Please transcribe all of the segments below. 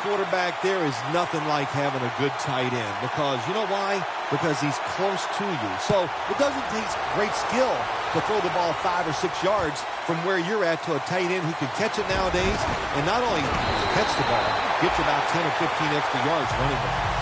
quarterback, there is nothing like having a good tight end because, you know why? Because he's close to you. So it doesn't take great skill to throw the ball 5 or 6 yards from where you're at to a tight end who can catch it nowadays, and not only catch the ball, get you about 10 or 15 extra yards running the ball.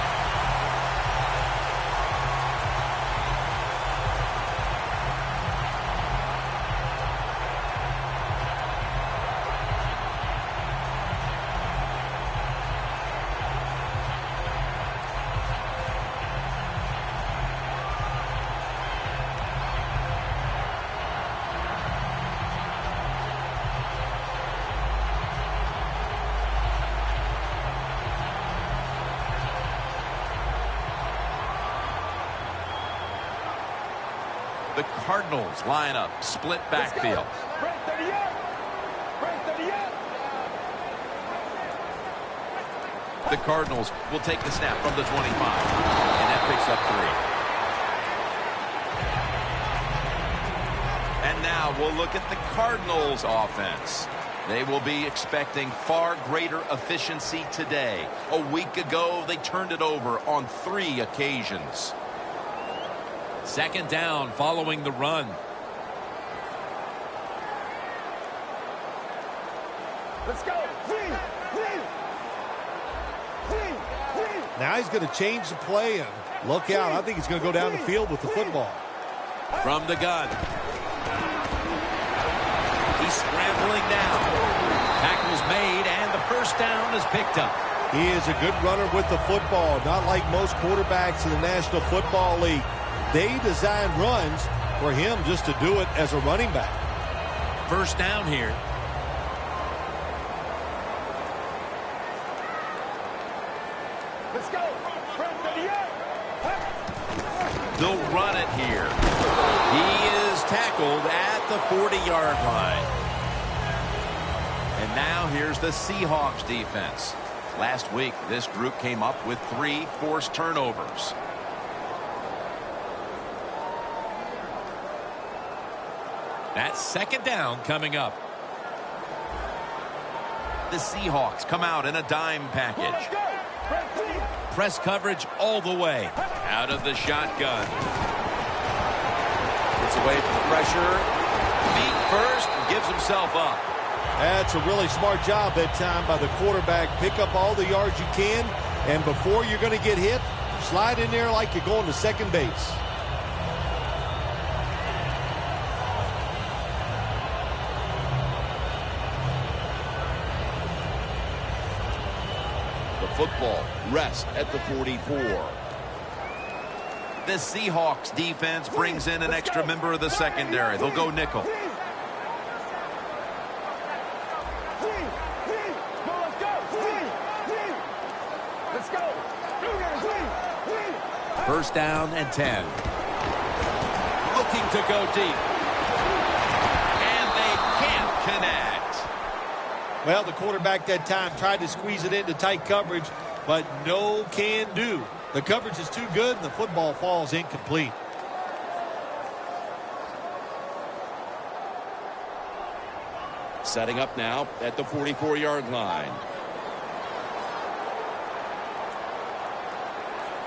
The Cardinals line up, split backfield. The Cardinals will take the snap from the 25, and that picks up 3. And now we'll look at the Cardinals offense. They will be expecting far greater efficiency today. A week ago, they turned it over on 3 occasions. Second down following the run. Let's go. Now he's going to change the play and look out. I think he's going to go down the field with the football. From the gun. He's scrambling down. Tackle's made and the first down is picked up. He is a good runner with the football, not like most quarterbacks in the National Football League. They design runs for him just to do it as a running back. First down here. Let's go. They'll run it here. He is tackled at the 40-yard line. And now here's the Seahawks defense. Last week, this group came up with 3 forced turnovers. That's second down coming up. The Seahawks come out in a dime package. Press coverage all the way. Out of the shotgun. Gets away from the pressure. Feet first, gives himself up. That's a really smart job that time by the quarterback. Pick up all the yards you can, and before you're going to get hit, slide in there like you're going to second base. Football rests at the 44. The Seahawks defense brings in an extra member of the secondary. They'll go nickel. First down and 10. Looking to go deep. And they can't connect. Well, the quarterback that time tried to squeeze it into tight coverage, but no can do. The coverage is too good, and the football falls incomplete. Setting up now at the 44-yard line.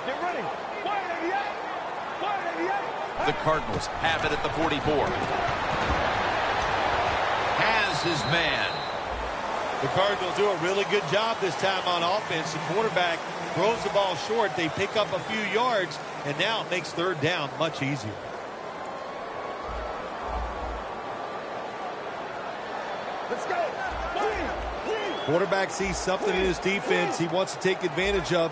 Get ready. The Cardinals have it at the 44. Has his man. The Cardinals do a really good job this time on offense. The quarterback throws the ball short. They pick up a few yards, and now it makes third down much easier. Let's go. Quarterback sees something in his defense he wants to take advantage of.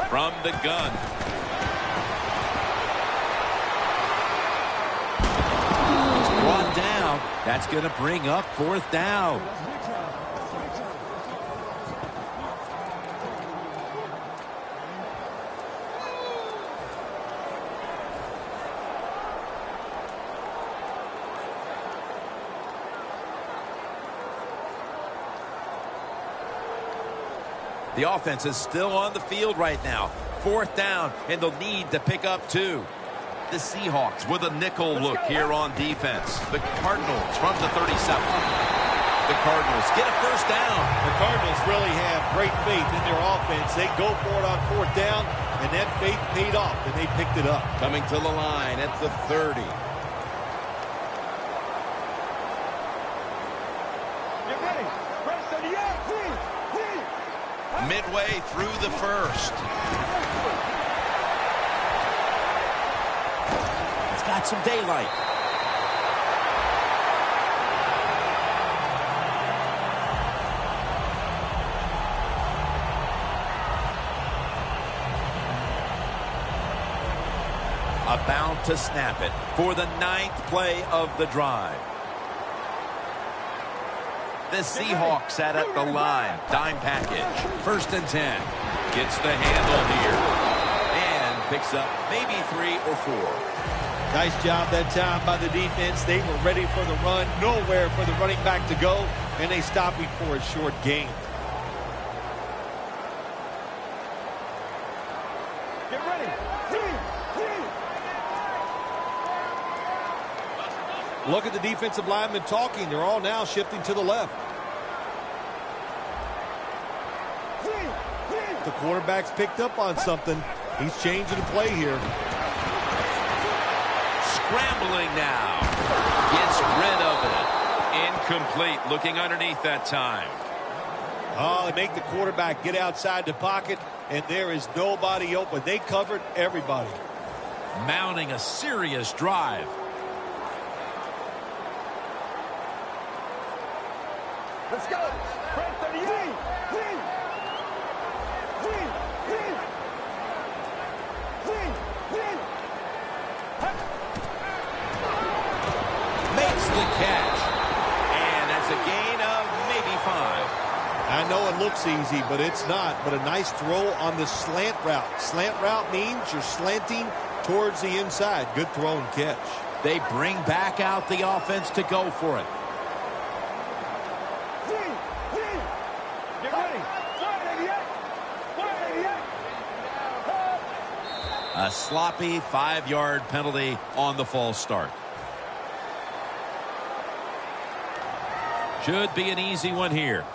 From the gun. Brought down. That's going to bring up fourth down. The offense is still on the field right now. Fourth down, and they'll need to pick up 2. The Seahawks with a nickel look here on defense. The Cardinals from the 37. The Cardinals get a first down. The Cardinals really have great faith in their offense. They go for it on fourth down, and that faith paid off, and they picked it up. Coming to the line at the 30. Get ready. Press 38. Midway through the first. It's got some daylight. About to snap it for the 9th play of the drive. The Seahawks sat at the line. Dime package. 1st and 10. Gets the handle here. And picks up maybe 3 or 4. Nice job that time by the defense. They were ready for the run. Nowhere for the running back to go. And they stopped before a short gain. Get ready. 3. Look at the defensive linemen talking. They're all now shifting to the left. The quarterback's picked up on something. He's changing the play here. Scrambling now. Gets rid of it. Incomplete. Looking underneath that time. Oh, they make the quarterback get outside the pocket, and there is nobody open. They covered everybody. Mounting a serious drive. Let's go. Press 38. Makes the catch. And that's a gain of maybe 5. I know it looks easy, but it's not. But a nice throw on the slant route. Slant route means you're slanting towards the inside. Good throw and catch. They bring back out the offense to go for it. Get ready. 188. A sloppy 5-yard penalty on the false start. Should be an easy one here.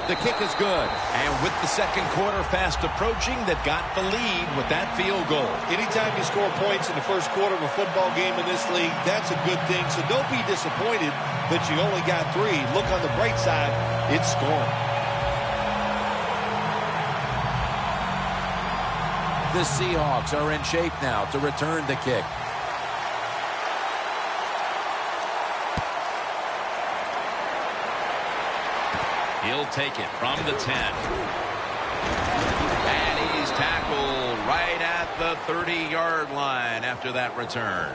The kick is good. And with the second quarter fast approaching, they've got the lead with that field goal. Anytime you score points in the first quarter of a football game in this league, that's a good thing. So don't be disappointed that you only got 3. Look on the bright side, it's scoring. The Seahawks are in shape now to return the kick. He'll take it from the 10. And he's tackled right at the 30-yard line after that return.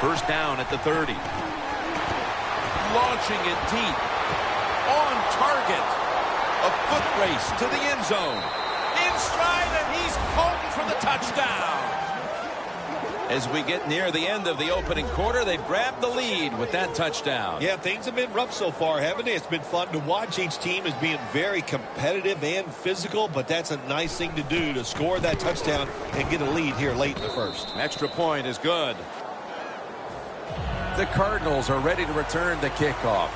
First down at the 30. Launching it deep. On target. A foot race to the end zone. In stride, and he's home for the touchdown. As we get near the end of the opening quarter, they've grabbed the lead with that touchdown. Yeah, things have been rough so far, haven't they? It's been fun to watch. Each team is being very competitive and physical, but that's a nice thing to do, to score that touchdown and get a lead here late in the first. Extra point is good. The Cardinals are ready to return the kickoff.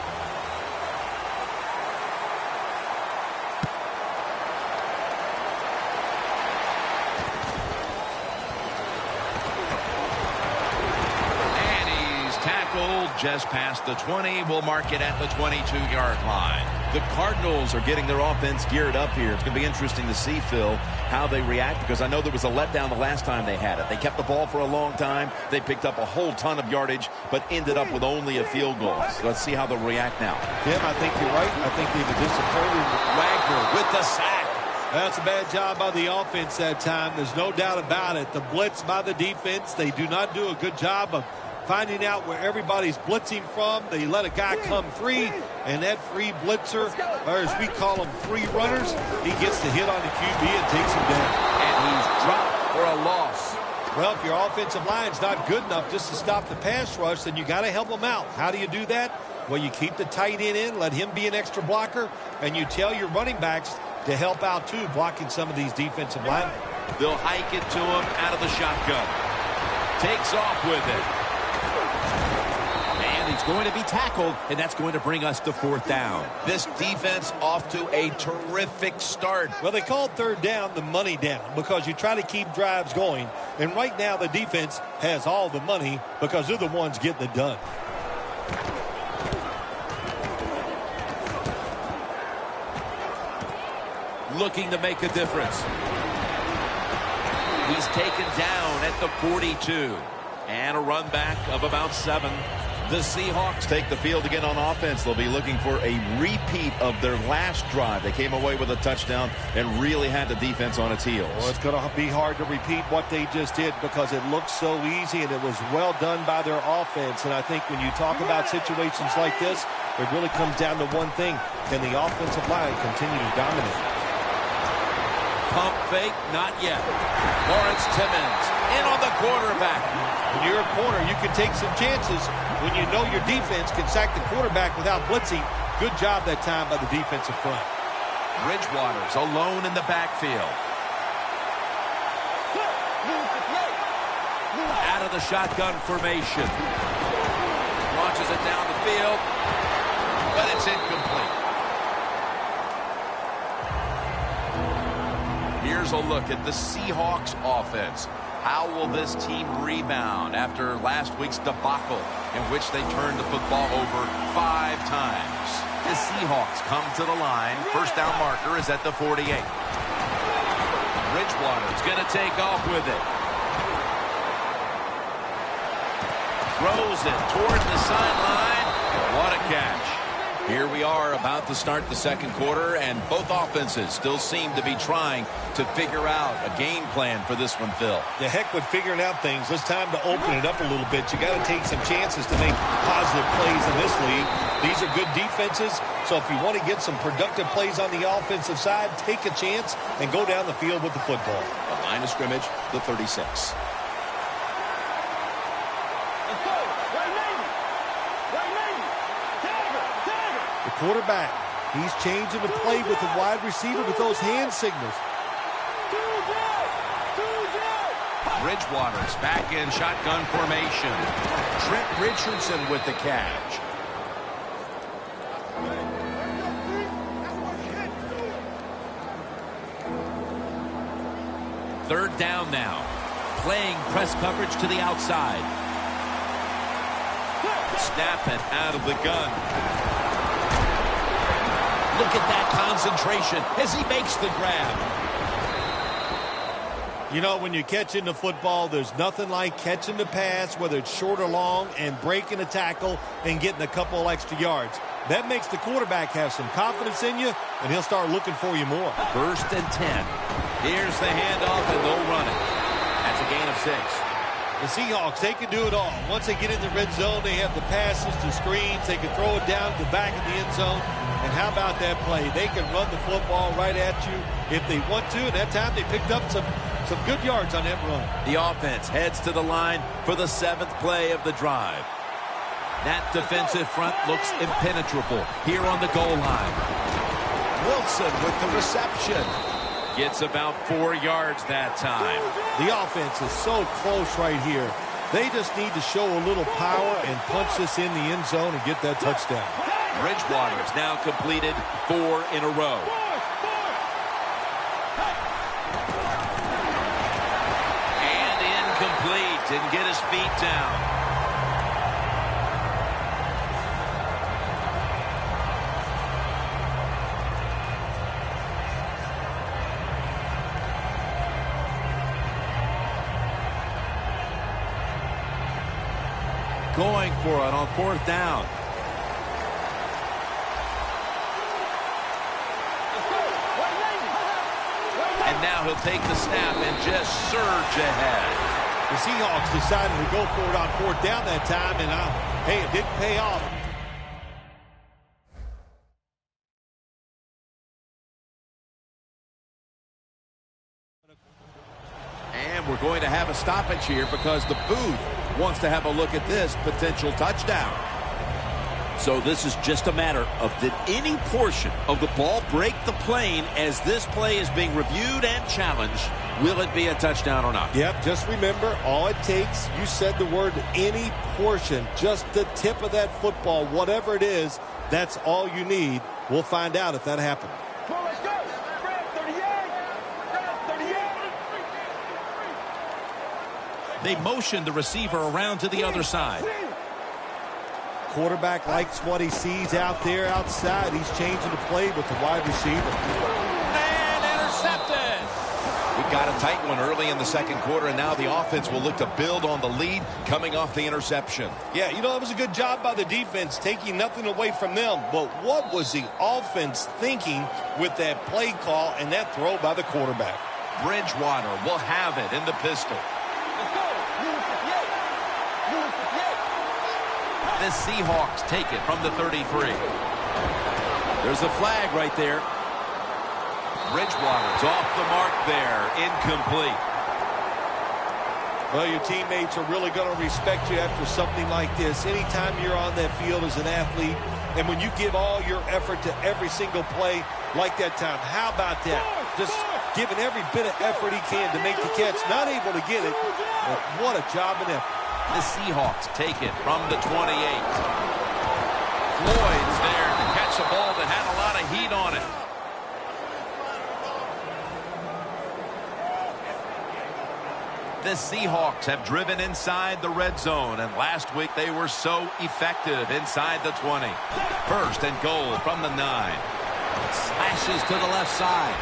And he's tackled just past the 20. We'll mark it at the 22-yard line. The Cardinals are getting their offense geared up here. It's going to be interesting to see, Phil, how they react, because I know there was a letdown the last time they had it. They kept the ball for a long time. They picked up a whole ton of yardage, but ended up with only a field goal. So let's see how they'll react now. Tim, I think you're right. I think they were disappointed. Wagner with the sack. That's a bad job by the offense that time. There's no doubt about it. The blitz by the defense, they do not do a good job of finding out where everybody's blitzing from. They let a guy come free, and that free blitzer, or as we call them, free runners, he gets the hit on the QB and takes him down. And he's dropped for a loss. Well, if your offensive line's not good enough just to stop the pass rush, then you got to help them out. How do you do that? Well, you keep the tight end in, let him be an extra blocker, and you tell your running backs to help out, too, blocking some of these defensive linemen. They'll hike it to him out of the shotgun. Takes off with it. And he's going to be tackled, and that's going to bring us to 4th down. This defense off to a terrific start. Well, they called 3rd down the money down because you try to keep drives going. And right now the defense has all the money because they're the ones getting it done. Looking to make a difference. He's taken down at the 42. And a run back of about 7. The Seahawks take the field again on offense. They'll be looking for a repeat of their last drive. They came away with a touchdown and really had the defense on its heels. Well, it's going to be hard to repeat what they just did because it looked so easy and it was well done by their offense. And I think when you talk about situations like this, it really comes down to one thing. Can the offensive line continue to dominate? Pump fake, not yet. Lawrence Timmons in on the quarterback. When you're a corner, you can take some chances when you know your defense can sack the quarterback without blitzing. Good job that time by the defensive front. Bridgewater's alone in the backfield. Out of the shotgun formation. Launches it down the field, but it's incomplete. Here's a look at the Seahawks offense. How will this team rebound after last week's debacle in which they turned the football over 5 times? The Seahawks come to the line. First down marker is at the 48. Bridgewater's going to take off with it. Throws it toward the sideline. What a catch. Here we are about to start the second quarter, and both offenses still seem to be trying to figure out a game plan for this one, Phil. The heck with figuring out things. It's time to open it up a little bit. You got to take some chances to make positive plays in this league. These are good defenses, so if you want to get some productive plays on the offensive side, take a chance and go down the field with the football. The line of scrimmage, the 36. Quarterback, he's changing the play with the wide receiver with those hand signals. Bridgewater's back in shotgun formation. Trent Richardson with the catch. Third down now. Playing press coverage to the outside. Snap it out of the gun. Look at that concentration as he makes the grab. You know, when you're catching the football, there's nothing like catching the pass, whether it's short or long, and breaking a tackle and getting a couple extra yards. That makes the quarterback have some confidence in you, and he'll start looking for you more. 1st and 10. Here's the handoff, and they'll run it. That's a gain of 6. The Seahawks, they can do it all. Once they get in the red zone, they have the passes, the screens. They can throw it down to the back of the end zone. And how about that play? They can run the football right at you if they want to. And that time they picked up some good yards on that run. The offense heads to the line for the 7th play of the drive. That defensive front looks impenetrable here on the goal line. Wilson with the reception. Gets about 4 yards that time. The offense is so close right here. They just need to show a little power and punch this in the end zone and get that touchdown. Bridgewater's now completed 4 in a row. And incomplete. Didn't get his feet down. Going for it on 4th down. And now he'll take the snap and just surge ahead. The Seahawks decided to go for it on fourth down that time, and hey, it didn't pay off. And we're going to have a stoppage here because the booth wants to have a look at this potential touchdown. So this is just a matter of did any portion of the ball break the plane as this play is being reviewed and challenged? Will it be a touchdown or not? Yep, just remember, all it takes, you said the word any portion, just the tip of that football, whatever it is, that's all you need. We'll find out if that happened. Come on, let's go. Fred, 38. Fred, 38. They motion the receiver around to the other side. Quarterback likes what he sees out there outside. He's changing the play with the wide receiver. And intercepted. We got a tight one early in the second quarter, and now the offense will look to build on the lead coming off the interception. Yeah, you know, it was a good job by the defense taking nothing away from them. But what was the offense thinking with that play call and that throw by the quarterback? Bridgewater will have it in the pistol. Let's go. Move 58. Move 58. The Seahawks take it from the 33. There's a flag right there. Bridgewater's off the mark there. Incomplete. Well, your teammates are really going to respect you after something like this. Anytime you're on that field as an athlete, and when you give all your effort to every single play like that time, how about that? Just giving every bit of effort he can to make the catch. Not able to get it, but what a job and effort. The Seahawks take it from the 28. Floyd's there to catch a ball that had a lot of heat on it. The Seahawks have driven inside the red zone, and last week they were so effective inside the 20. First and goal from the 9. Slashes to the left side.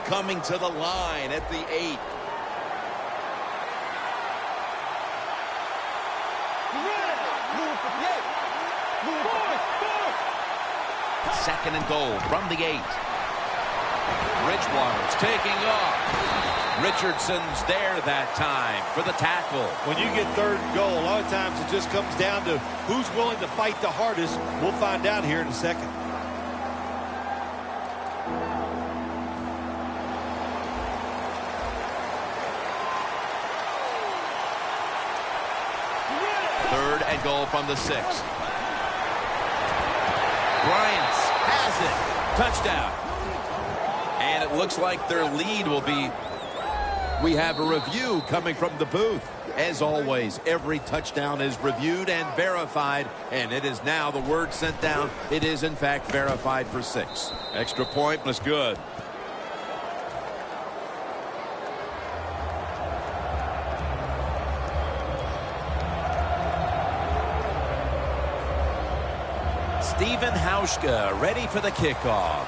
Coming to the line at the 8. Second and goal from the 8. Bridgewater's taking off. Richardson's there that time for the tackle. When you get third and goal, a lot of times it just comes down to who's willing to fight the hardest. We'll find out here in a second. Third and goal from the 6. Bryant has it. Touchdown. And it looks like their lead will be, we have a review coming from the booth. As always, every touchdown is reviewed and verified, and it is now the word sent down. It is, in fact, verified for 6. Extra point was good. Steven Hauschka ready for the kickoff.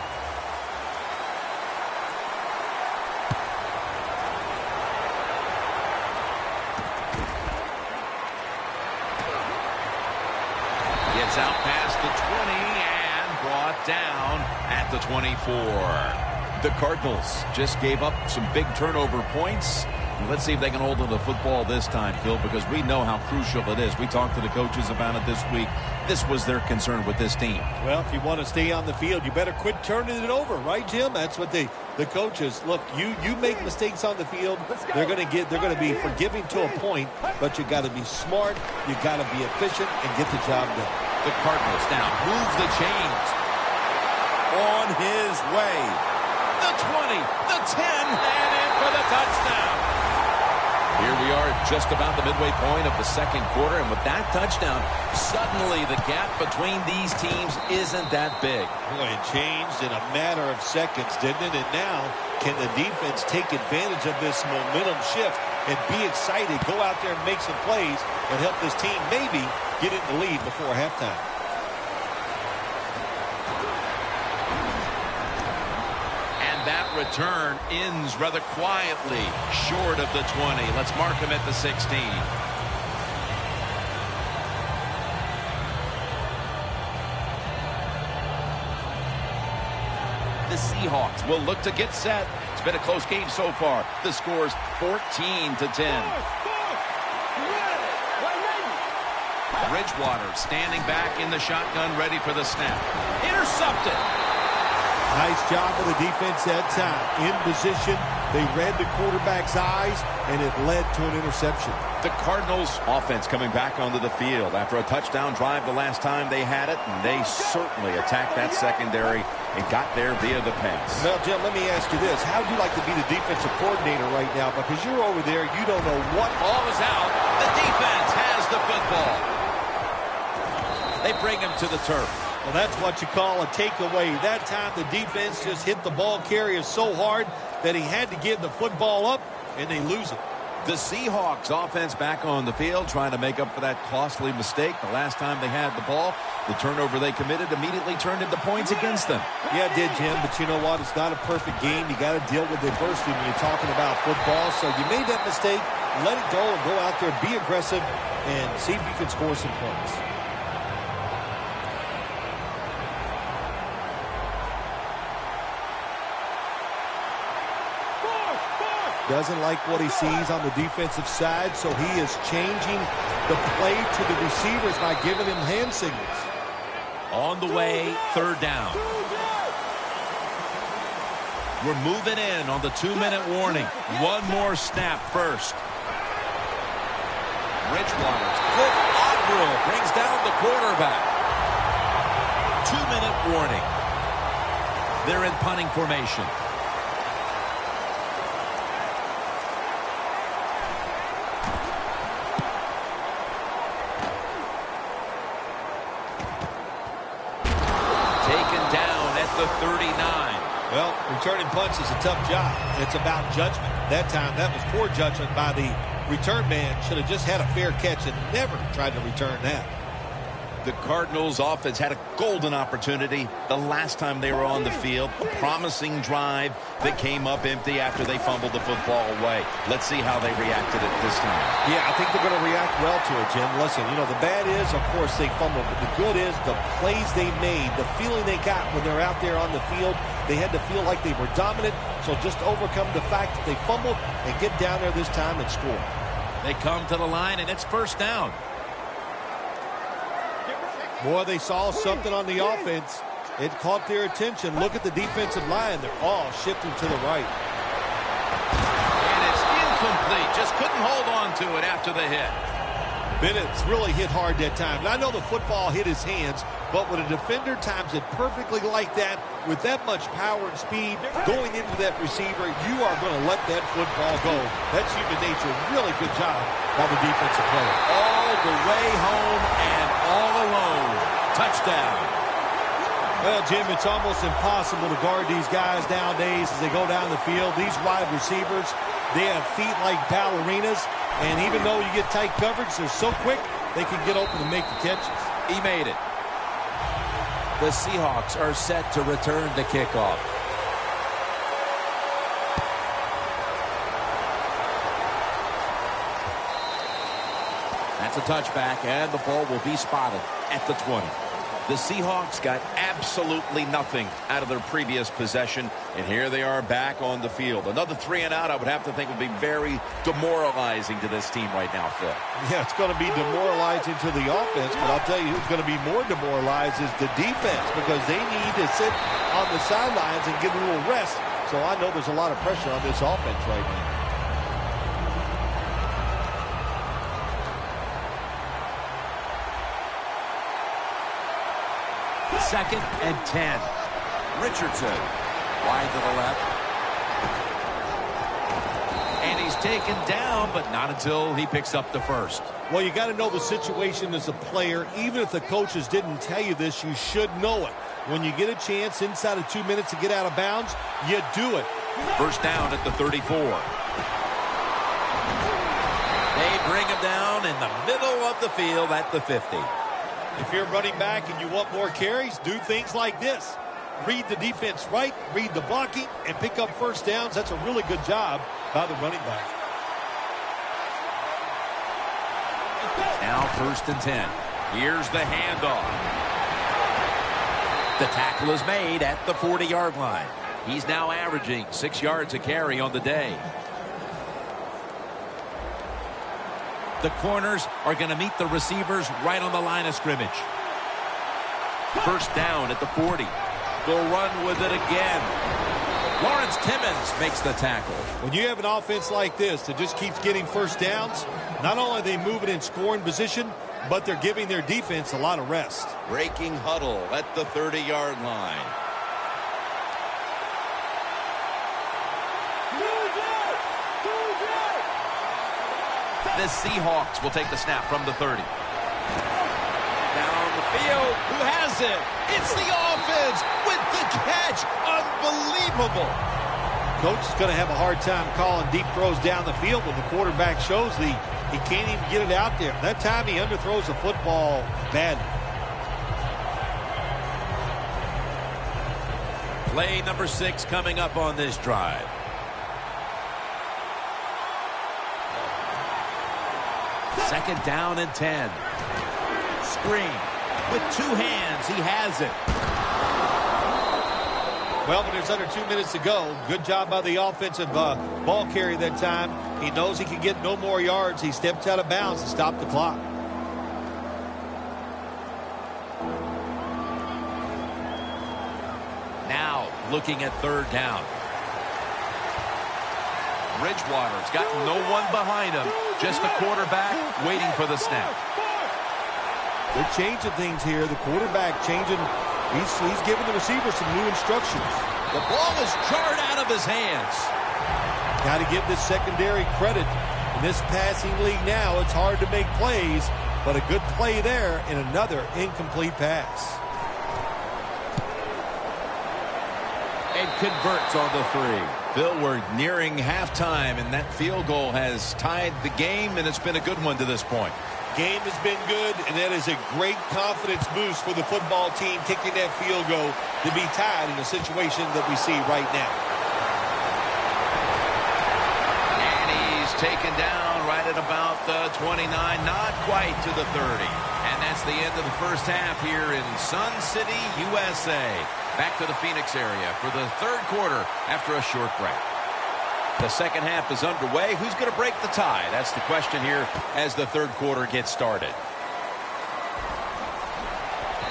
Gets out past the 20 and brought down at the 24. The Cardinals just gave up some big turnover points. Let's see if they can hold on to the football this time, Phil, because we know how crucial it is. We talked to the coaches about it this week. This was their concern with this team. Well, if you want to stay on the field, you better quit turning it over, right, Jim? That's what the coaches look. You make mistakes on the field, they're going to be forgiving to a point, but you got to be smart, you got to be efficient, and get the job done. The Cardinals now move the chains. On his way. The 20, the 10, and in for the touchdown. Here we are just about the midway point of the second quarter, and with that touchdown, suddenly the gap between these teams isn't that big. Boy, it changed in a matter of seconds, didn't it? And now, can the defense take advantage of this momentum shift and be excited, go out there and make some plays and help this team maybe get in the lead before halftime? That return ends rather quietly short of the 20. Let's mark him at the 16. The Seahawks will look to get set. It's been a close game so far. The score's 14-10. Bridgewater standing back in the shotgun, ready for the snap. Intercepted. Nice job of the defense that time. In position, they read the quarterback's eyes, and it led to an interception. The Cardinals offense coming back onto the field after a touchdown drive the last time they had it, and they certainly attacked that secondary and got there via the pass. Well, Jim, let me ask you this. How would you like to be the defensive coordinator right now? Because you're over there, you don't know what. Ball is out. The defense has the football. They bring him to the turf. Well, that's what you call a takeaway. That time the defense just hit the ball carrier so hard that he had to give the football up, and they lose it. The Seahawks offense back on the field trying to make up for that costly mistake. The last time they had the ball, the turnover they committed immediately turned into points against them. Yeah, it did, Jim, but you know what? It's not a perfect game. You got to deal with adversity when you're talking about football. So you made that mistake, let it go, and go out there, be aggressive, and see if you can score some points. Doesn't like what he sees on the defensive side, so he is changing the play to the receivers by giving him hand signals. On the way, third down. We're moving in on the 2-minute warning. One more snap first. Bridgewater's foot on rule brings down the quarterback. 2-minute warning. They're in punting formation. The 39. Well, returning punts is a tough job. It's about judgment. That time, that was poor judgment by the return man. Should have just had a fair catch and never tried to return that. The Cardinals offense had a golden opportunity the last time they were on the field. A promising drive that came up empty after they fumbled the football away. Let's see how they reacted it this time. Yeah, I think they're going to react well to it, Jim. Listen, you know, the bad is, of course, they fumbled. But the good is the plays they made, the feeling they got when they're out there on the field. They had to feel like they were dominant. So just overcome the fact that they fumbled and get down there this time and score. They come to the line, and it's first down. Boy, they saw something on the offense. It caught their attention. Look at the defensive line. They're all shifting to the right. And it's incomplete. Just couldn't hold on to it after the hit. Bennett's really hit hard that time. And I know the football hit his hands, but when a defender times it perfectly like that, with that much power and speed going into that receiver, you are going to let that football go. That's human nature. Really good job by the defensive player. All the way home and all alone. Touchdown. Well, Jim, it's almost impossible to guard these guys nowadays as they go down the field. These wide receivers, they have feet like ballerinas. And even though you get tight coverage, they're so quick, they can get open and make the catches. He made it. The Seahawks are set to return the kickoff. That's a touchback, and the ball will be spotted at the 20. The Seahawks got absolutely nothing out of their previous possession, and here they are back on the field. Another 3 and out, I would have to think, would be very demoralizing to this team right now, Phil. Yeah, it's going to be demoralizing to the offense, but I'll tell you who's going to be more demoralized is the defense, because they need to sit on the sidelines and get a little rest. So I know there's a lot of pressure on this offense right now. Second and 10. Richardson wide to the left. And he's taken down, but not until he picks up the first. Well, you got to know the situation as a player. Even if the coaches didn't tell you this, you should know it. When you get a chance inside of 2 minutes to get out of bounds, you do it. First down at the 34. They bring him down in the middle of the field at the 50. If you're running back and you want more carries, do things like this. Read the defense right, read the blocking, and pick up first downs. That's a really good job by the running back. Now first and 10. Here's the handoff. The tackle is made at the 40-yard line. He's now averaging 6 yards a carry on the day. The corners are going to meet the receivers right on the line of scrimmage. First down at the 40. They'll run with it again. Lawrence Timmons makes the tackle. When you have an offense like this that just keeps getting first downs, not only are they moving in scoring position, but they're giving their defense a lot of rest. Breaking huddle at the 30-yard line. The Seahawks will take the snap from the 30. Down the field. Who has it? It's the offense with the catch. Unbelievable. Coach is going to have a hard time calling deep throws down the field when the quarterback shows he can't even get it out there. That time he underthrows the football badly. Play number 6 coming up on this drive. Second down and 10. Screen. With 2 hands, he has it. Well, when there's under 2 minutes to go, good job by the offensive ball carrier that time. He knows he can get no more yards. He steps out of bounds to stop the clock. Now, looking at third down. Bridgewater's got no one behind him. Just a quarterback waiting for the snap. They're changing things here. The quarterback changing. He's giving the receiver some new instructions. The ball is jarred out of his hands. Got to give this secondary credit. In this passing league now, it's hard to make plays, but a good play there and another incomplete pass. And converts on the 3. Bill, we're nearing halftime, and that field goal has tied the game, and it's been a good one to this point. Game has been good, and that is a great confidence boost for the football team kicking that field goal to be tied in the situation that we see right now. And he's taken down right at about the 29, not quite to the 30. And that's the end of the first half here in Sun City, USA. Back to the Phoenix area for the third quarter after a short break. The second half is underway. Who's going to break the tie? That's the question here as the third quarter gets started.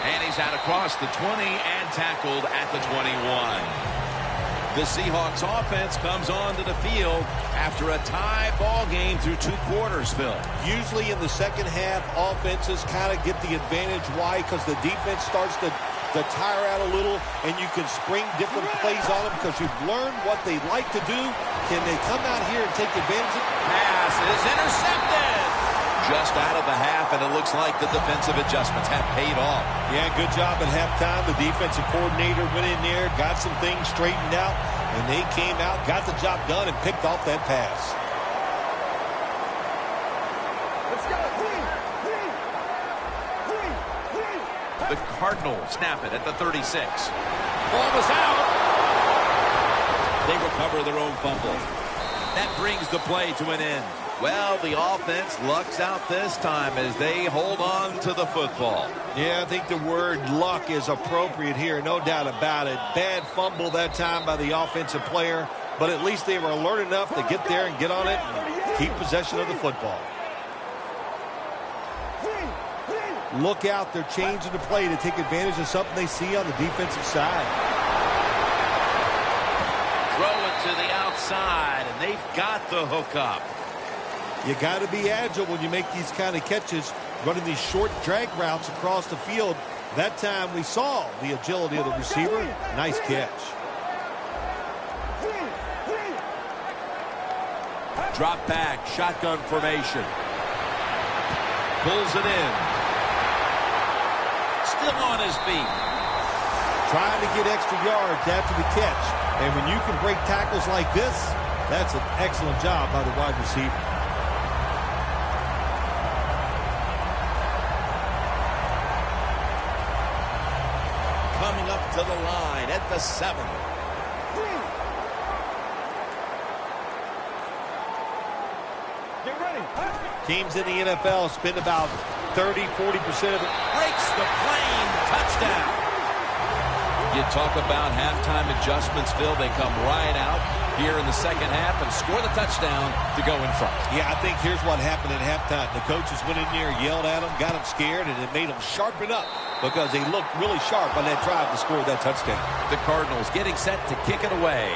And he's out across the 20 and tackled at the 21. The Seahawks offense comes onto the field after a tie ball game through 2 quarters, Phil. Usually in the second half, offenses kind of get the advantage. Why? Because the defense starts to tire out a little, and you can spring different plays on them because you've learned what they like to do. Can they come out here and take advantage of it? Pass is intercepted. Just out of the half, and it looks like the defensive adjustments have paid off. Yeah, good job at halftime. The defensive coordinator went in there, got some things straightened out, and they came out, got the job done, and picked off that pass. Let's go. The Cardinals snap it at the 36. Ball was out. They recover their own fumble. That brings the play to an end. Well, the offense lucks out this time as they hold on to the football. Yeah, I think the word luck is appropriate here, no doubt about it. Bad fumble that time by the offensive player, but at least they were alert enough to get there and get on it and keep possession of the football. Look out, they're changing the play to take advantage of something they see on the defensive side. Throw it to the outside, and they've got the hook up. You got to be agile when you make these kind of catches, running these short drag routes across the field. That time we saw the agility of the receiver. Nice catch. Drop back, shotgun formation. Pulls it in. Still on his feet. Trying to get extra yards after the catch. And when you can break tackles like this, that's an excellent job by the wide receiver. Coming up to the line at the 7. Get ready. Teams in the NFL spend about 30-40% of it. Breaks the plane. Touchdown. You talk about halftime adjustments, Phil. They come right out here in the second half and score the touchdown to go in front. Yeah, I think here's what happened at halftime. The coaches went in there, yelled at them, got them scared, and it made them sharpen up because they looked really sharp on that drive to score that touchdown. The Cardinals getting set to kick it away.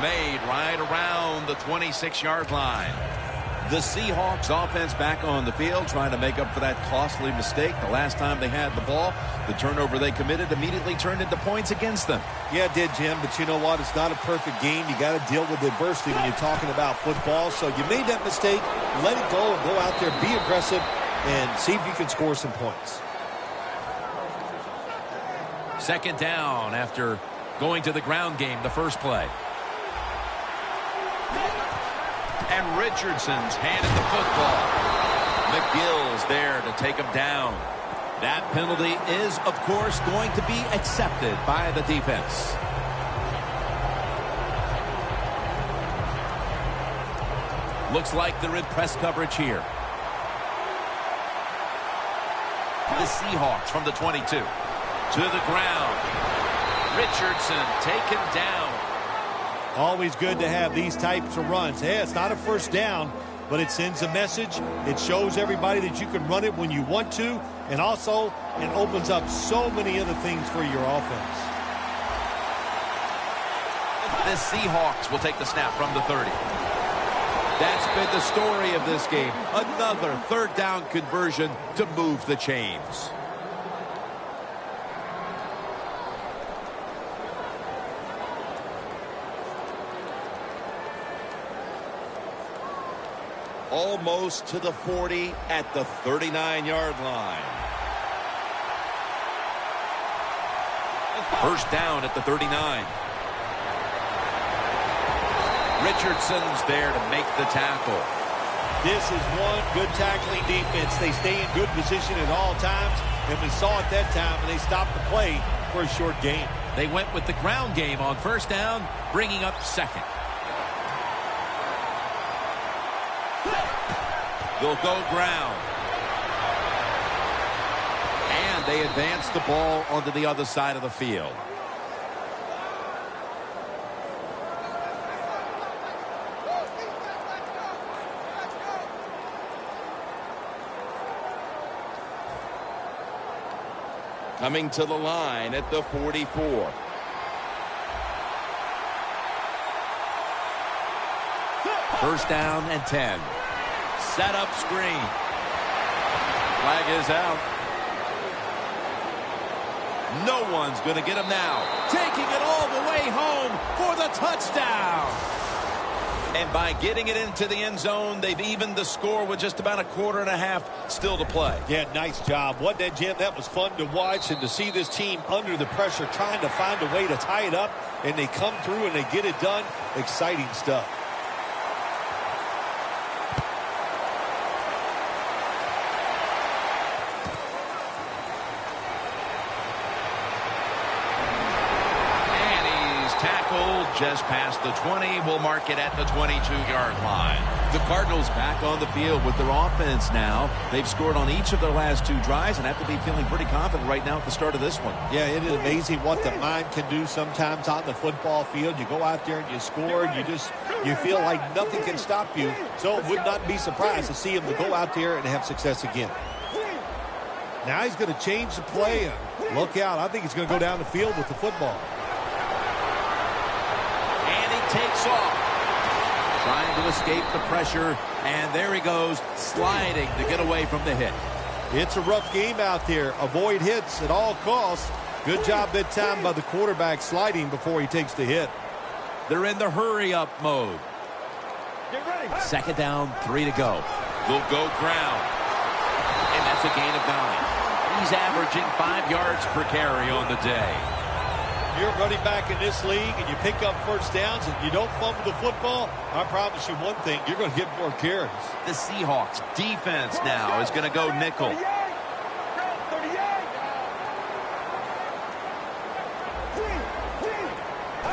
Made right around the 26-yard line. The Seahawks offense back on the field trying to make up for that costly mistake. The last time they had the ball, the turnover they committed immediately turned into points against them. Yeah, it did, Jim, but you know what? It's not a perfect game. You got to deal with adversity when you're talking about football. So you made that mistake, let it go, and go out there, be aggressive, and see if you can score some points. Second down after going to the ground game the first play. And Richardson's handed the football. McGill's there to take him down. That penalty is, of course, going to be accepted by the defense. Looks like they're in press coverage here. The Seahawks from the 22 to the ground. Richardson taken down. Always good to have these types of runs. Hey, it's not a first down, but it sends a message. It shows everybody that you can run it when you want to, and also it opens up so many other things for your offense. The Seahawks will take the snap from the 30. That's been the story of this game. Another third down conversion to move the chains. Almost to the 40 at the 39-yard line. First down at the 39. Richardson's there to make the tackle. This is one good tackling defense. They stay in good position at all times, and we saw it that time, and they stopped the play for a short gain. They went with the ground game on first down, bringing up second. They'll go ground. And they advance the ball onto the other side of the field. Coming to the line at the 44. First down and 10. Set up screen. Flag is out. No one's going to get him now. Taking it all the way home for the touchdown. And by getting it into the end zone, they've evened the score with just about a quarter and a half still to play. Yeah, nice job. Wasn't that, Jim? That was fun to watch, and to see this team under the pressure trying to find a way to tie it up, and they come through and they get it done. Exciting stuff. Just past the 20, we'll mark it at the 22-yard line. The Cardinals back on the field with their offense now. They've scored on each of their last two drives and have to be feeling pretty confident right now at the start of this one. Yeah, it is amazing what the mind can do sometimes on the football field. You go out there and you score, and you feel like nothing can stop you. So it would not be surprised to see him to go out there and have success again. Now he's going to change the play. Look out. I think he's going to go down the field with the football. Takes off, trying to escape the pressure, and there he goes, sliding to get away from the hit. It's a rough game out there. Avoid hits at all costs. Good job that time by the quarterback sliding before he takes the hit. They're in the hurry-up mode. Get ready. Second down, 3 to go. They'll go ground, and that's a gain of 9. He's averaging 5 yards per carry on the day. You're running back in this league and you pick up first downs and you don't fumble the football, I promise you one thing, you're going to get more carries. The Seahawks defense now is going to go nickel. 38.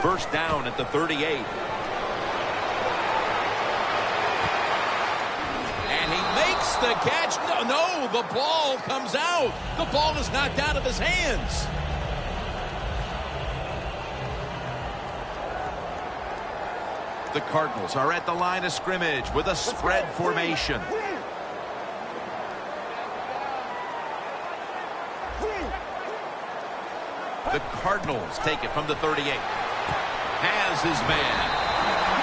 First down at the 38. And he makes the catch. No, the ball comes out. The ball is knocked out of his hands. The Cardinals are at the line of scrimmage with a spread formation. The Cardinals take it from the 38. Has his man.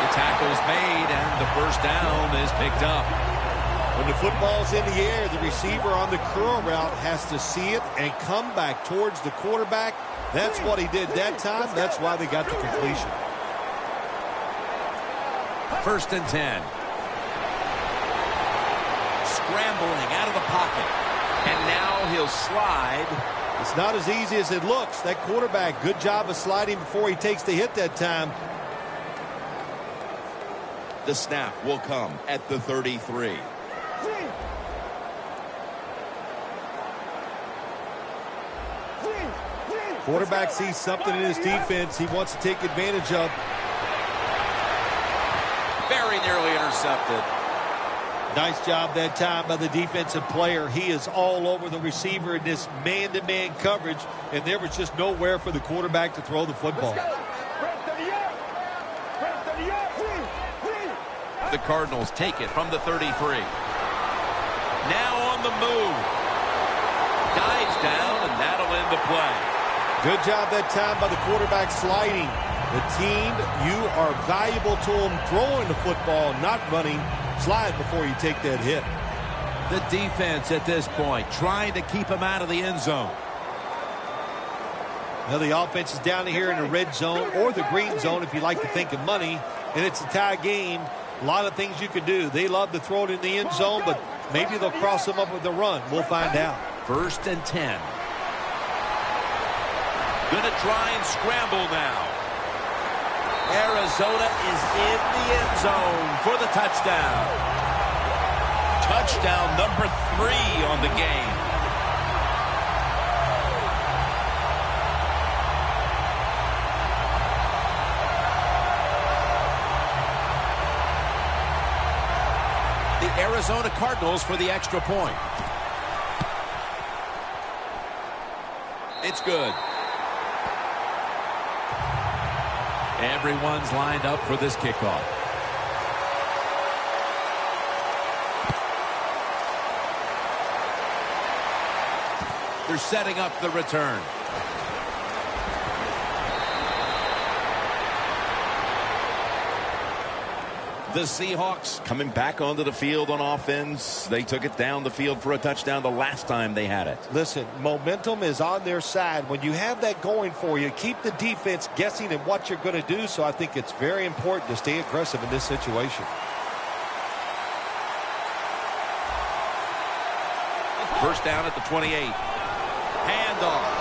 The tackle's made, and the first down is picked up. When the football's in the air, the receiver on the curl route has to see it and come back towards the quarterback. That's what he did that time. That's why they got the completion. First and 10. Scrambling out of the pocket. And now he'll slide. It's not as easy as it looks. That quarterback, good job of sliding before he takes the hit that time. The snap will come at the 33. Quarterback sees something in his defense he wants to take advantage of. Very nearly intercepted. Nice job that time by the defensive player. He is all over the receiver in this man-to-man coverage, and there was just nowhere for the quarterback to throw the football. The Cardinals take it from the 33. Now on the move. Dives down, and that'll end the play. Good job that time by the quarterback sliding. The team, you are valuable to them throwing the football, not running. Slide before you take that hit. The defense at this point trying to keep him out of the end zone. Now the offense is down here in the red zone or the green zone if you like to think of money, and it's a tie game. A lot of things you can do. They love to throw it in the end zone, but maybe they'll cross them up with the run. We'll find out. First and 10. Gonna try and scramble now. Arizona is in the end zone for the touchdown. Touchdown number 3 on the game. The Arizona Cardinals for the extra point. It's good. Everyone's lined up for this kickoff. They're setting up the return. The Seahawks coming back onto the field on offense. They took it down the field for a touchdown the last time they had it. Listen, momentum is on their side. When you have that going for you, keep the defense guessing at what you're going to do. So I think it's very important to stay aggressive in this situation. First down at the 28. Handoff.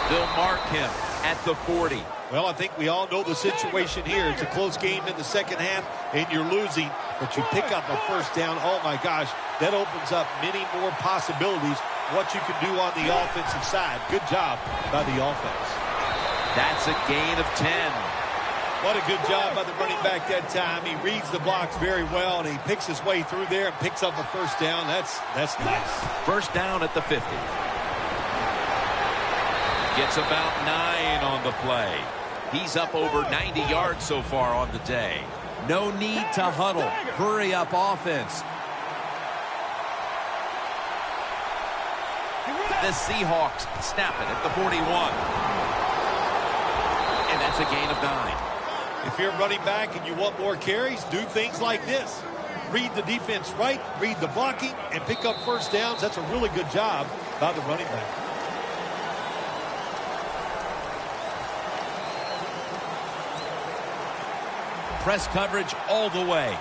They'll mark him at the 40. Well, I think we all know the situation here. It's a close game in the second half, and you're losing, but you pick up a first down. Oh, my gosh, that opens up many more possibilities, what you can do on the offensive side. Good job by the offense. That's a gain of 10. What a good job by the running back that time. He reads the blocks very well, and he picks his way through there and picks up a first down. That's nice. First down at the 50. Gets about 9 on the play. He's up over 90 yards so far on the day. No need to huddle. Hurry up offense. The Seahawks snap it at the 41. And that's a gain of 9. If you're running back and you want more carries, do things like this. Read the defense right, read the blocking, and pick up first downs. That's a really good job by the running back. Press coverage all the way.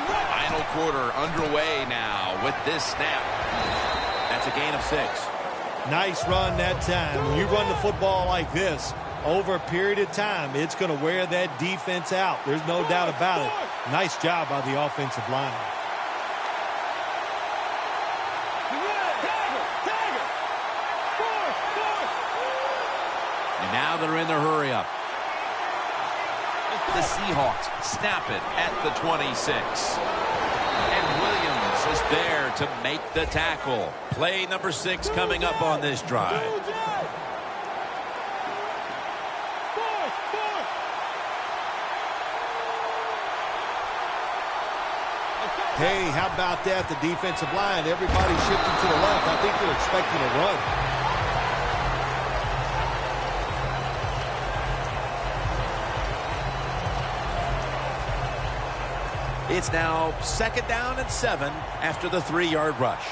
Final quarter underway now with this snap. That's a gain of 6. Nice run that time. When you run the football like this, over a period of time, it's going to wear that defense out. There's no doubt about it. Nice job by the offensive line. Now they're in the hurry-up. The Seahawks snap it at the 26. And Williams is there to make the tackle. Play number 6 coming up on this drive. Hey, how about that? The defensive line, everybody shifting to the left. I think they're expecting a run. It's now 2nd down and 7 after the 3-yard rush.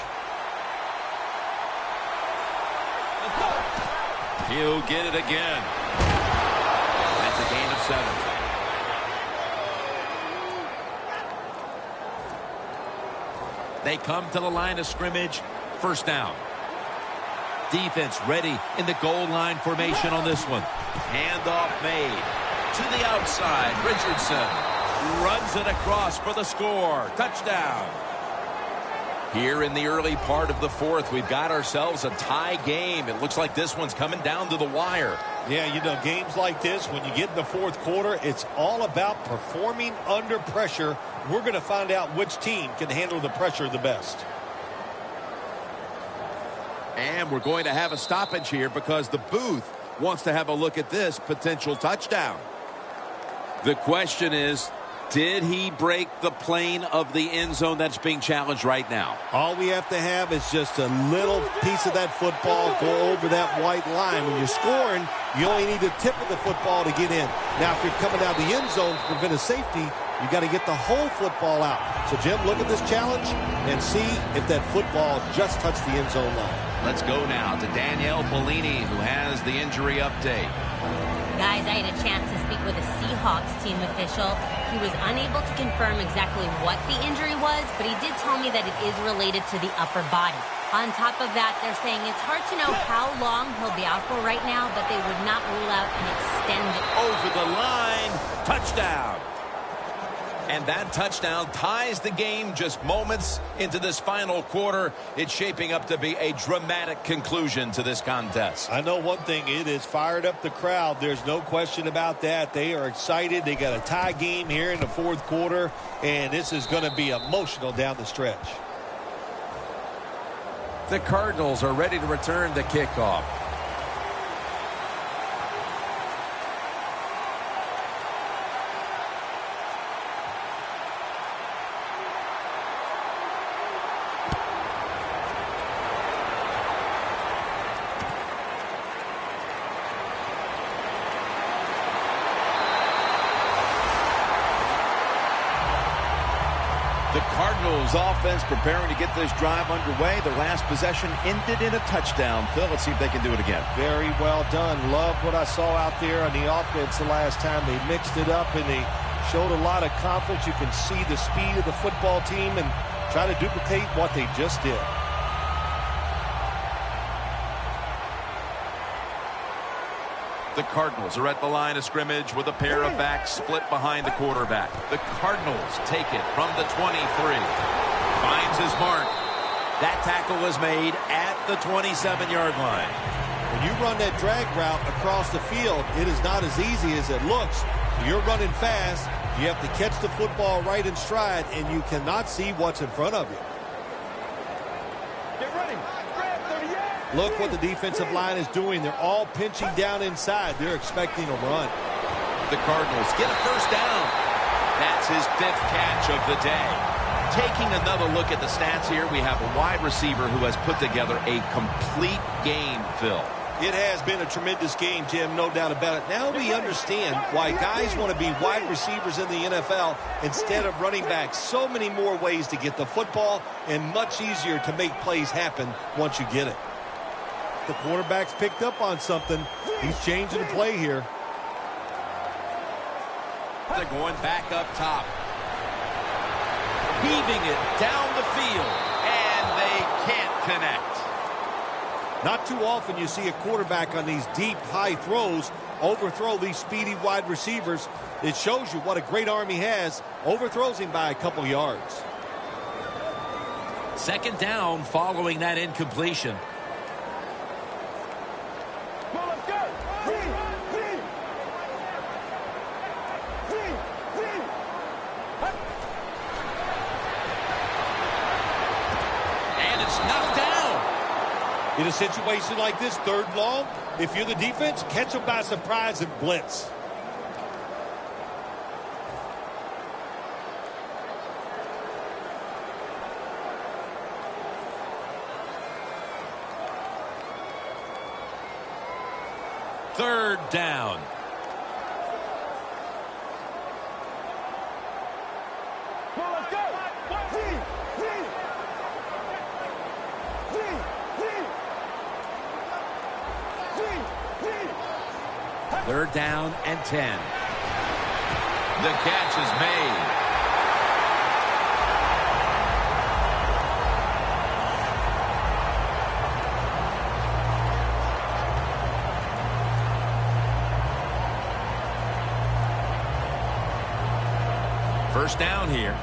He'll get it again. That's a gain of 7. They come to the line of scrimmage. 1st down. Defense ready in the goal line formation on this one. Handoff made to the outside. Richardson runs it across for the score. Touchdown. Here in the early part of the 4th, we've got ourselves a tie game. It looks like this one's coming down to the wire. Yeah, you know, games like this, when you get in the 4th quarter, it's all about performing under pressure. We're going to find out which team can handle the pressure the best. And we're going to have a stoppage here because the booth wants to have a look at this potential touchdown. The question is, did he break the plane of the end zone that's being challenged right now? All we have to have is just a little piece of that football go over that white line. When you're scoring, you only need the tip of the football to get in. Now, if you're coming out of the end zone to prevent a safety, you got to get the whole football out. So, Jim, look at this challenge and see if that football just touched the end zone line. Let's go now to Danielle Bellini, who has the injury update. Guys, I had a chance to speak with a Seahawks team official. He was unable to confirm exactly what the injury was, but he did tell me that it is related to the upper body. On top of that, they're saying it's hard to know how long he'll be out for right now, but they would not rule out an extended. Over the line, touchdown. And that touchdown ties the game just moments into this final quarter. It's shaping up to be a dramatic conclusion to this contest. I know one thing, it has fired up the crowd. There's no question about that. They are excited. They got a tie game here in the 4th quarter, and this is going to be emotional down the stretch. The Cardinals are ready to return the kickoff. The Cardinals offense preparing to get this drive underway. Their last possession ended in a touchdown. Phil, let's see if they can do it again. Very well done. Love what I saw out there on the offense the last time. They mixed it up and they showed a lot of confidence. You can see the speed of the football team and try to duplicate what they just did. The Cardinals are at the line of scrimmage with a pair of backs split behind the quarterback. The Cardinals take it from the 23. Finds his mark. That tackle was made at the 27-yard line. When you run that drag route across the field, it is not as easy as it looks. You're running fast. You have to catch the football right in stride, and you cannot see what's in front of you. Get ready. Look what the defensive line is doing. They're all pinching down inside. They're expecting a run. The Cardinals get a 1st down. That's his 5th catch of the day. Taking another look at the stats here, we have a wide receiver who has put together a complete game, Phil. It has been a tremendous game, Jim, no doubt about it. Now we understand why guys want to be wide receivers in the NFL instead of running backs. So many more ways to get the football and much easier to make plays happen once you get it. The quarterback's picked up on something. He's changing the play here. They're going back up top. Heaving it down the field, and they can't connect. Not too often you see a quarterback on these deep, high throws overthrow these speedy wide receivers. It shows you what a great arm he has. Overthrows him by a couple yards. 2nd down following that incompletion. Well, let's go. and it's knocked down. In a situation like this, 3rd long, if you're the defense, catch them by surprise and blitz. Third down. Well, let's go. Third down and 10. The catch is made. First down here.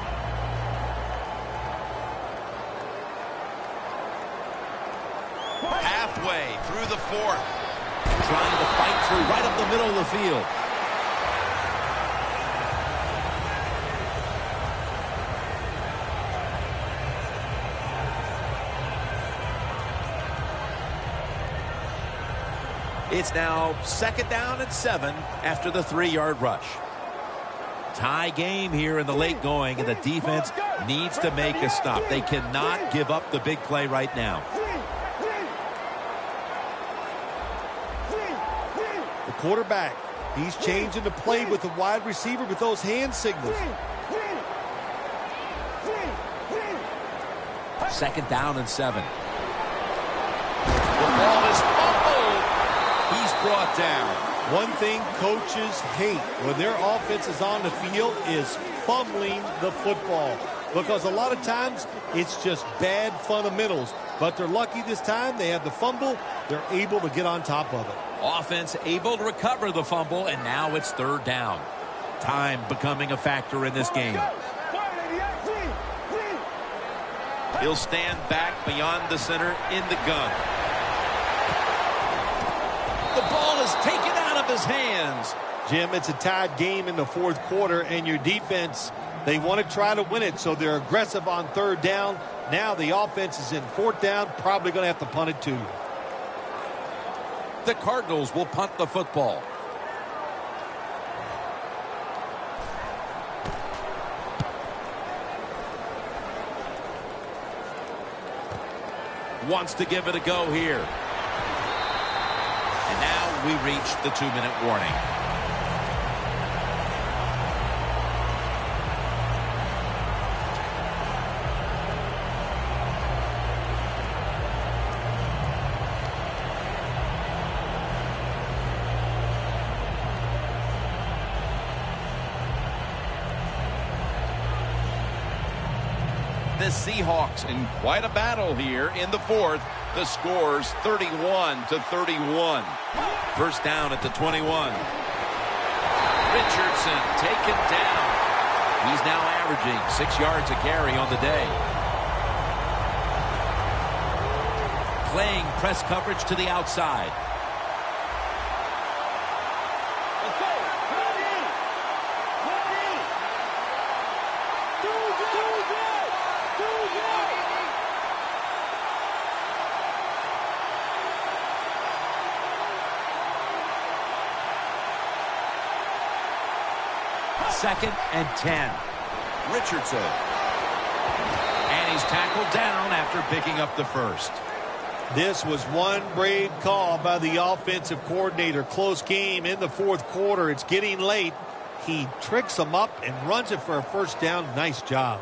Halfway through the 4th. Trying to fight through right up the middle of the field. It's now 2nd down and 7 after the 3-yard rush. Tie game here in the late going, and the defense needs to make a stop. They cannot give up the big play right now. The quarterback, he's changing the play with the wide receiver with those hand signals. 2nd down and 7. The ball is fumbled. He's brought down. One thing coaches hate when their offense is on the field is fumbling the football. Because a lot of times it's just bad fundamentals. But they're lucky this time. They have the fumble. They're able to get on top of it. Offense able to recover the fumble, and now it's 3rd down. Time becoming a factor in this game. He'll stand back beyond the center in the gun. The ball is taken out of his hands. Jim, it's a tied game in the 4th quarter, and your defense, they want to try to win it, so they're aggressive on 3rd down. Now the offense is in 4th down, probably going to have to punt it too. The Cardinals will punt the football. Wants to give it a go here. And now we reach the 2-minute warning. The Seahawks in quite a battle here in the 4th. The score's 31-31. First down at the 21. Richardson taken down. He's now averaging 6 yards a carry on the day. Playing press coverage to the outside. Second and 10. Richardson. And he's tackled down after picking up the first. This was one brave call by the offensive coordinator. Close game in the 4th quarter. It's getting late. He tricks them up and runs it for a first down. Nice job.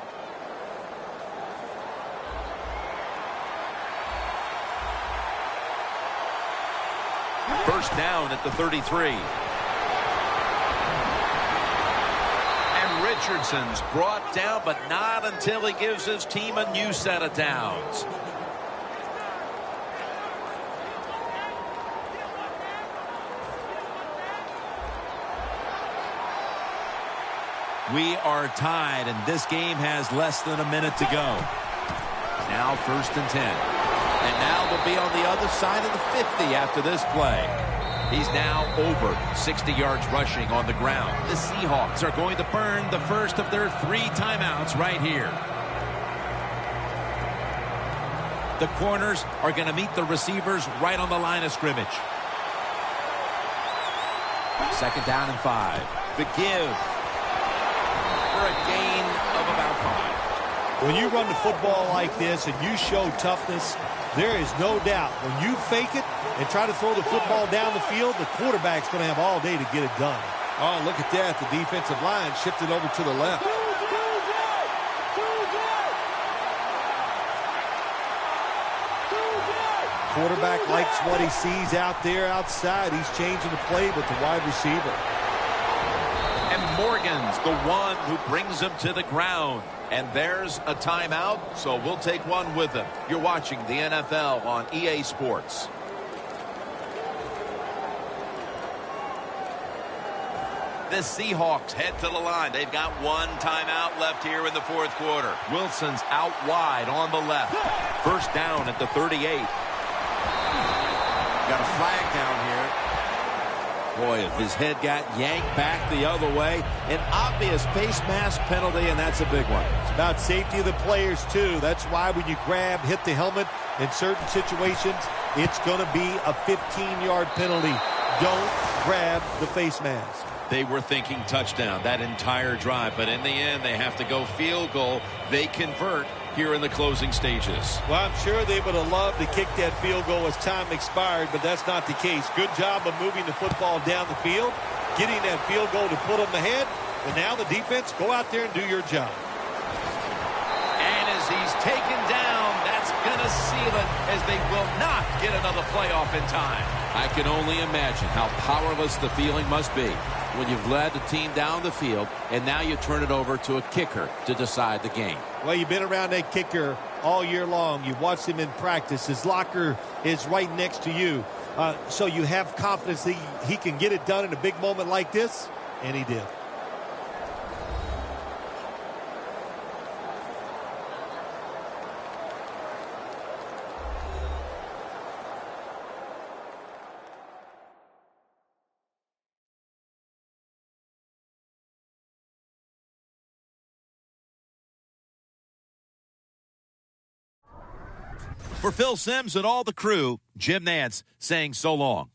First down at the 33. Richardson's brought down, but not until he gives his team a new set of downs. We are tied, and this game has less than a minute to go. Now 1st and 10. And now they'll be on the other side of the 50 after this play. He's now over 60 yards rushing on the ground. The Seahawks are going to burn the first of their 3 timeouts right here. The corners are going to meet the receivers right on the line of scrimmage. 2nd down and 5. The give for a gain of about 5. When you run the football like this and you show toughness, there is no doubt when you fake it and try to throw the football down the field, the quarterback's going to have all day to get it done. Oh, look at that. The defensive line shifted over to the left. Quarterback likes what he sees out there outside. He's changing the play with the wide receiver. And Morgan's the one who brings him to the ground. And there's a timeout, so we'll take one with him. You're watching the NFL on EA Sports. The Seahawks head to the line. They've got one timeout left here in the 4th quarter. Wilson's out wide on the left. 1st down at the 38. Got a flag down here. Boy, if his head got yanked back the other way, an obvious face mask penalty, and that's a big one. It's about safety of the players, too. That's why when you grab, hit the helmet in certain situations, it's going to be a 15-yard penalty. Don't grab the face mask. They were thinking touchdown that entire drive, but in the end, they have to go field goal. They convert here in the closing stages. Well, I'm sure they would have loved to kick that field goal as time expired, but that's not the case. Good job of moving the football down the field, getting that field goal to put on the head, and now the defense, go out there and do your job. And as he's taken down, that's going to seal it, as they will not get another playoff in time. I can only imagine how powerless the feeling must be when you've led the team down the field and now you turn it over to a kicker to decide the game. Well, you've been around that kicker all year long. You've watched him in practice. His locker is right next to you. So you have confidence that he can get it done in a big moment like this, and he did. For Phil Simms and all the crew, Jim Nantz saying so long.